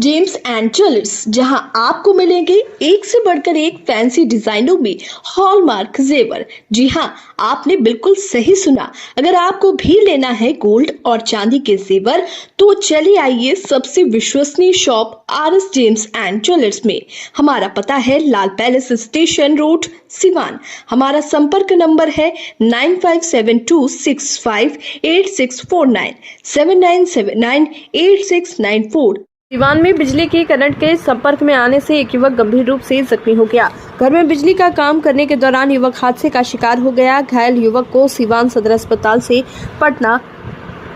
James and jewellers, जहां आपको मिलेंगे एक से बढ़कर एक फैंसी डिजाइनों में हॉलमार्क जेवर। जी हां, आपने बिल्कुल सही सुना। अगर आपको भी लेना है गोल्ड और चांदी के जेवर तो चलिए आइए सबसे विश्वसनीय shop RS James and jewellers में। हमारा पता है लाल पैलेस स्टेशन रोड, सिवान। हमारा संपर्क नंबर है 9572658649 79798694। सिवान में बिजली की करंट के संपर्क में आने से एक युवक गंभीर रूप से जख्मी हो गया। घर में बिजली का काम करने के दौरान युवक हादसे का शिकार हो गया। घायल युवक को सिवान सदर अस्पताल से पटना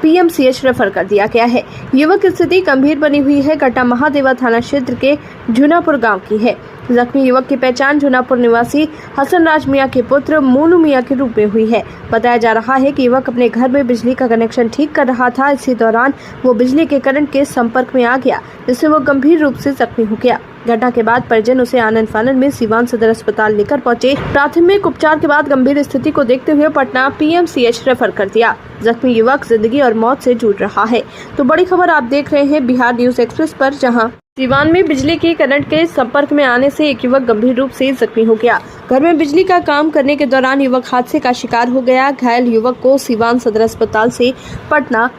पीएमसीएच रेफर कर दिया गया है। युवक की स्थिति गंभीर बनी हुई है। घटना महादेवा थाना क्षेत्र के झुनापुर गांव की है। जख्मी युवक की पहचान झुनापुर निवासी हसन राज मियां के पुत्र मोनू मियां के रूप में हुई है। बताया जा रहा है कि युवक अपने घर में बिजली का कनेक्शन ठीक कर रहा था। इसी दौरान वो बिजली के करंट के संपर्क में आ गया, जिससे वो गंभीर रूप से जख्मी हो गया। घटना के बाद परिजन उसे आनन फानन में सिवान सदर अस्पताल लेकर पहुंचे। प्राथमिक उपचार के बाद गंभीर स्थिति को देखते हुए पटना पीएमसीएच रेफर कर दिया। जख्मी युवक जिंदगी और मौत से जूझ रहा है। तो बड़ी खबर आप देख रहे हैं बिहार न्यूज एक्सप्रेस पर, जहां सिवान में बिजली की करंट के संपर्क में आने से एक युवक गंभीर रूप से जख्मी हो गया। घर में बिजली का काम करने के दौरान युवक हादसे का शिकार हो गया। घायल युवक को सिवान सदर अस्पताल से पटना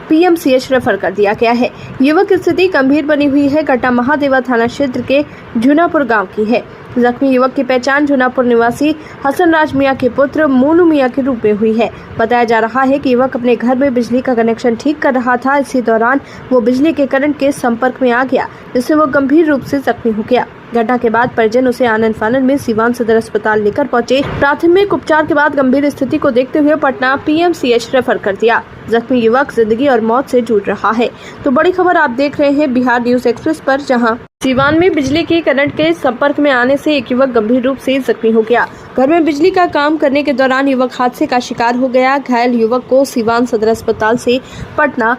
पीएमसीएच रेफर कर दिया गया है। युवक की स्थिति गंभीर बनी हुई है। घटना महादेवा थाना क्षेत्र के झुनापुर गांव की है। जख्मी युवक की पहचान झुनापुर निवासी हसन राज मियां के पुत्र मोनू मियां के रूप में हुई है। बताया जा रहा है कि युवक अपने घर में बिजली का कनेक्शन ठीक कर रहा था। इसी दौरान वो बिजली के करंट के संपर्क में आ गया, जिससे वो गंभीर रूप से जख्मी हो गया। घटना के बाद परिजन उसे आनन फानन में सिवान सदर अस्पताल लेकर पहुंचे। प्राथमिक उपचार के बाद गंभीर स्थिति को देखते हुए पटना पीएमसीएच रेफर कर दिया। जख्मी युवक जिंदगी और मौत से जूझ रहा है। तो बड़ी खबर आप देख रहे हैं बिहार न्यूज एक्सप्रेस पर, जहां सिवान में बिजली की करंट के संपर्क में आने से एक युवक गंभीर रूप से जख्मी हो गया। घर में बिजली का काम करने के दौरान युवक हादसे का शिकार हो गया। घायल युवक को सिवान सदर अस्पताल से पटना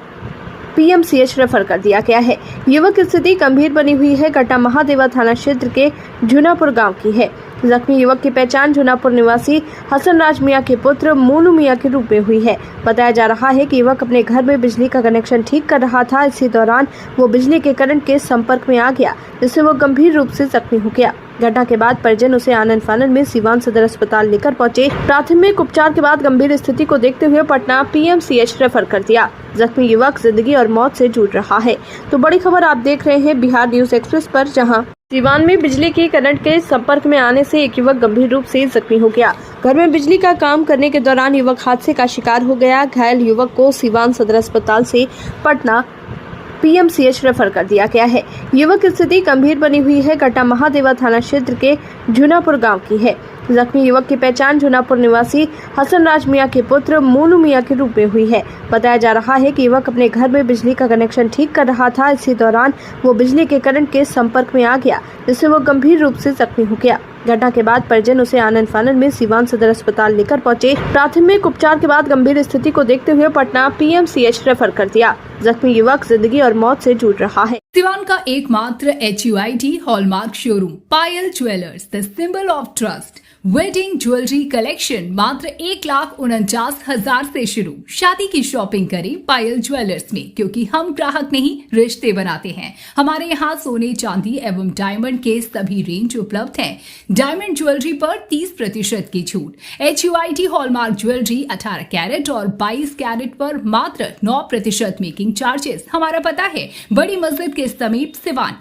पीएमसीएच रेफर कर दिया गया है। युवक की स्थिति गंभीर बनी हुई है। घटना महादेवा थाना क्षेत्र के झुनापुर गांव की है। जख्मी युवक की पहचान झुनापुर निवासी हसन राज मियां के पुत्र मोनू मियां के रूप में हुई है। बताया जा रहा है कि युवक अपने घर में बिजली का कनेक्शन ठीक कर रहा था। इसी दौरान वो बिजली के करंट के संपर्क में आ गया, जिससे वो गंभीर रूप से जख्मी हो गया। घटना के बाद परिजन उसे आनन फानन में सिवान सदर अस्पताल लेकर पहुंचे। प्राथमिक उपचार के बाद गंभीर स्थिति को देखते हुए पटना पीएमसीएच रेफर कर दिया। जख्मी युवक जिंदगी और मौत से जूझ रहा है। तो बड़ी खबर आप देख रहे हैं बिहार न्यूज एक्सप्रेस पर, जहां सिवान में बिजली की करंट के संपर्क में आने से एक युवक गंभीर रूप से जख्मी हो गया। घर में बिजली का काम करने के दौरान युवक हादसे का शिकार हो गया। घायल युवक को सिवान सदर अस्पताल से पटना पीएमसीएच रेफर कर दिया गया है। युवक की स्थिति गंभीर बनी हुई है। घटना महादेवा थाना क्षेत्र के झुनापुर गांव की है। जख्मी युवक की पहचान झुनापुर निवासी हसन राज मियां के पुत्र मोनू मियां के रूप में हुई है। बताया जा रहा है कि युवक अपने घर में बिजली का कनेक्शन ठीक कर रहा था। इसी दौरान वो बिजली के करंट के संपर्क में आ गया, जिससे वो गंभीर रूप से जख्मी हो गया। घटना के बाद परिजन उसे आनन फानन में सिवान सदर अस्पताल लेकर पहुंचे। प्राथमिक उपचार के बाद गंभीर स्थिति को देखते हुए पटना पीएमसीएच रेफर कर दिया। जख्मी युवक जिंदगी और मौत से जूझ रहा है। सिवान का एकमात्र HUID hallmark showroom Payal jewellers, the symbol of trust. Wedding jewellery collection मात्र 1,49,000 से शुरू। शादी की शॉपिंग करें पायल ज्वेलर्स में, क्योंकि हम ग्राहक नहीं रिश्ते बनाते हैं। हमारे यहाँ सोने चांदी एवं डायमंड के सभी रेंज उपलब्ध हैं। डायमंड ज्वेलरी पर 30% की छूट। HUID हॉलमार्क ज्वेलरी 18 कैरेट और 22 कैरेट पर मात्र 9% मेकिंग चार्जेस। हमारा पता है बड़ी मस्जिद के समीप सिवान।